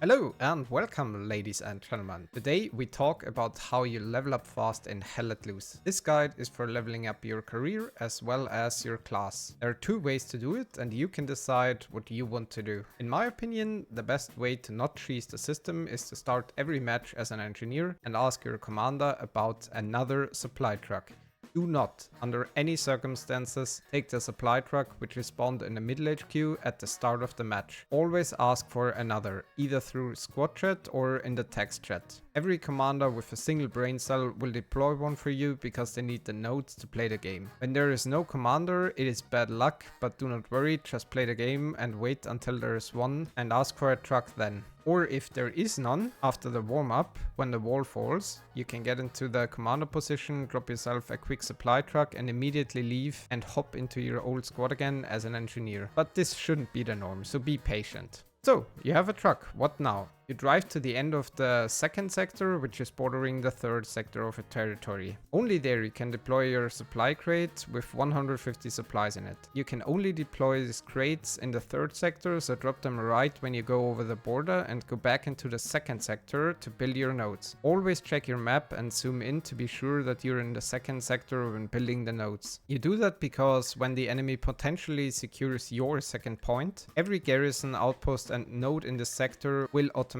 Hello and welcome, ladies and gentlemen. Today we talk about how you level up fast in Hell Let Loose. This guide is for leveling up your career as well as your class. There are two ways to do it and you can decide what you want to do. In my opinion, the best way to not cheese the system is to start every match as an engineer and ask your commander about another supply truck. Do not, under any circumstances, take the supply truck which is spawned in the middle HQ at the start of the match. Always ask for another, either through squad chat or in the text chat. Every commander with a single brain cell will deploy one for you because they need the nodes to play the game. When there is no commander, it is bad luck, but do not worry, just play the game and wait until there is one and ask for a truck then. Or if there is none, after the warm-up, when the wall falls, you can get into the commander position, drop yourself a quick supply truck and immediately leave and hop into your old squad again as an engineer. But this shouldn't be the norm, so be patient. So, you have a truck, what now? You drive to the end of the second sector, which is bordering the third sector of a territory. Only there you can deploy your supply crate with 150 supplies in it. You can only deploy these crates in the third sector, so drop them right when you go over the border and go back into the second sector to build your nodes. Always check your map and zoom in to be sure that you're in the second sector when building the nodes. You do that because when the enemy potentially secures your second point, every garrison, outpost and node in the sector will automatically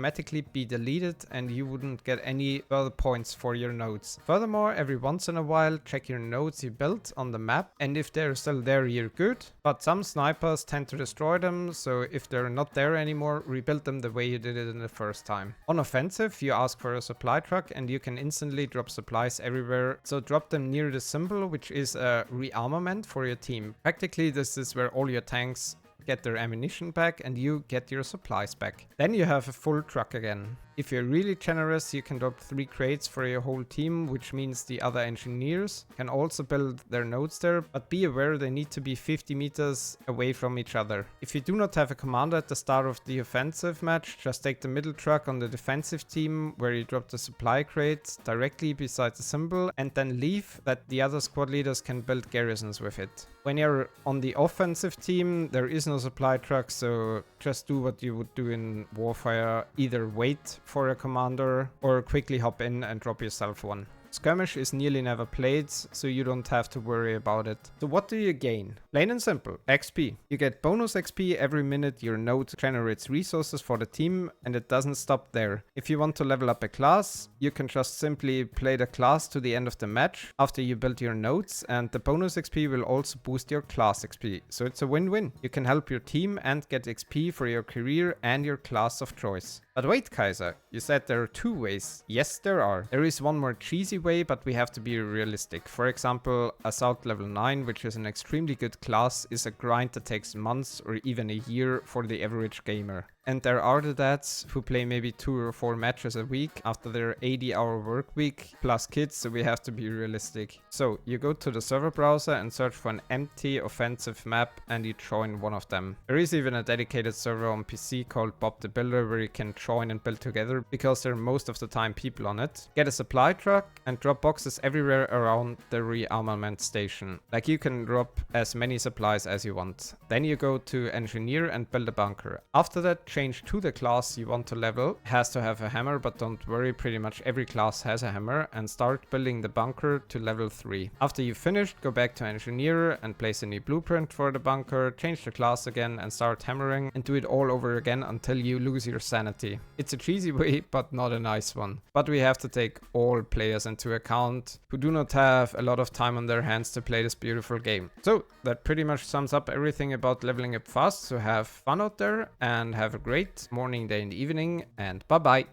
be deleted and you wouldn't get any further points for your nodes. Furthermore, every once in a while check your nodes you built on the map, and if they're still there you're good, but some snipers tend to destroy them, so if they're not there anymore, rebuild them the way you did it in the first time. On offensive, you ask for a supply truck and you can instantly drop supplies everywhere, so drop them near the symbol, which is a rearmament for your team. Practically this is where all your tanks get their ammunition back and you get your supplies back. Then you have a full truck again. If you're really generous, you can drop 3 crates for your whole team, which means the other engineers can also build their nodes there, but be aware they need to be 50 meters away from each other. If you do not have a commander at the start of the offensive match, just take the middle truck on the defensive team where you drop the supply crates directly beside the symbol and then leave that the other squad leaders can build garrisons with it. When you're on the offensive team, there is no supply truck, so just do what you would do in Warfare, either wait for a commander or quickly hop in and drop yourself one. Skirmish is nearly never played, so you don't have to worry about it. So what do you gain? Plain and simple, XP. You get bonus XP every minute your node generates resources for the team, and it doesn't stop there. If you want to level up a class, you can just simply play the class to the end of the match after you build your nodes, and the bonus XP will also boost your class XP. So it's a win-win. You can help your team and get XP for your career and your class of choice. But wait, KAISER, you said there are 2 ways. Yes, there are. There is one more cheesy way, but we have to be realistic. For example, Assault level 9, which is an extremely good class, is a grind that takes months or even a year for the average gamer. And there are the dads who play maybe 2 or 4 matches a week after their 80-hour work week plus kids, so we have to be realistic. So you go to the server browser and search for an empty offensive map and you join one of them. There is even a dedicated server on PC called Bob the Builder where you can join and build together because there are most of the time people on it. Get a supply truck and drop boxes everywhere around the rearmament station. Like you can drop as many supplies as you want. Then you go to engineer and build a bunker. After that, change to the class you want to level. It has to have a hammer, but don't worry, pretty much every class has a hammer, and start building the bunker to level 3. After you've finished, go back to engineer and place a new blueprint for the bunker, change the class again and start hammering and do it all over again until you lose your sanity. It's a cheesy way, but not a nice one. But we have to take all players into account who do not have a lot of time on their hands to play this beautiful game. So that pretty much sums up everything about leveling up fast, so have fun out there and have a great morning, day and evening, and bye bye.